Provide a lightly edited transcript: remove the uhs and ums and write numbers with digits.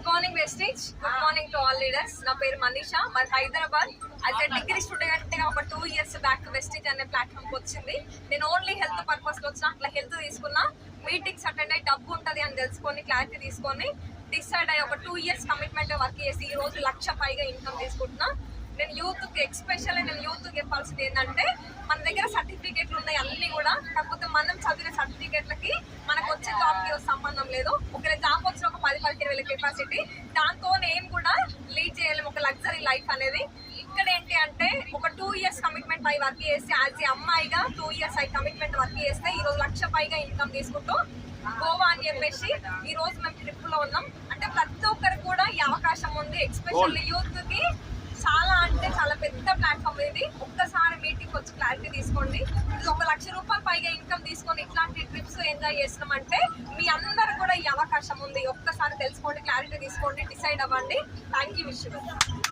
Good morning Vestige, good morning to all leaders. నా పేరు మనీషా. మరి Hyderabad as a degree student గా ఒక 2 years బ్యాక్ వెస్టేజ్ అనే ప్లాట్ఫామ్ వచ్చింది. నేను ఓన్లీ హెల్త్ పర్పస్ లో వచ్చిన, అట్లా హెల్త్ తీసుకున్నా, మీటింగ్స్ అటెండ్ అయ్యి డబ్బు ఉంటుంది అని తెలుసుకొని క్లారిటీ తీసుకొని డిసైడ్ అయ్యి ఒక 2 years కమిట్మెంట్ వర్క్ చేసి ఈ రోజు 1,00,000 పైగా ఇన్కమ్ తీసుకుంటున్నా. నేను యూత్కి ఎక్స్పెషల్లీ చెప్పాల్సింది ఏంటంటే, మన దగ్గర సర్టిఫికేట్లు ఉన్నాయి అన్ని కూడా, కాకపోతే మనం చదివిన సర్టిఫికేట్లకి మనకు వచ్చే జాబ్కి సంబంధం లేదు. ఒకవేళ జాబ్ వచ్చిన ఒక 10-15 వేల కెపాసిటీ, దాంతో ఏం కూడా లీడ్ చేయలేము ఒక లగ్జరీ లైఫ్ అనేది. ఇక్కడ ఏంటి అంటే ఒక 2 years కమిట్మెంట్ పై వర్క్ చేసి యాజ్ ఏ అమ్మాయిగా 2 years అయి కమిట్మెంట్ వర్క్ చేస్తే ఈ రోజు 1,00,000 పైగా ఇన్కమ్ తీసుకుంటూ గోవా అని చెప్పేసి ఈ రోజు మేము ట్రిప్ లో ఉన్నాం. అంటే ప్రతి ఒక్కరికి కూడా ఈ అవకాశం ఉంది. ఎక్స్పెషల్లీ యూత్ కి చాలా అంటే చాలా పెద్ద ప్లాట్ఫామ్ ఇది. ఒక్కసారి మీటింగ్ వచ్చి క్లారిటీ తీసుకోండి. ఇది ఒక 1,00,000 రూపాయల పైగా ఇన్కమ్ తీసుకొని ఇట్లాంటి ట్రిప్స్ ఎంజాయ్ చేస్తున్నామంటే మీ అందరు కూడా ఈ అవకాశం ఉంది. ఒక్కసారి తెలుసుకోండి, క్లారిటీ తీసుకోండి, డిసైడ్ అవ్వండి. Thank you. విష్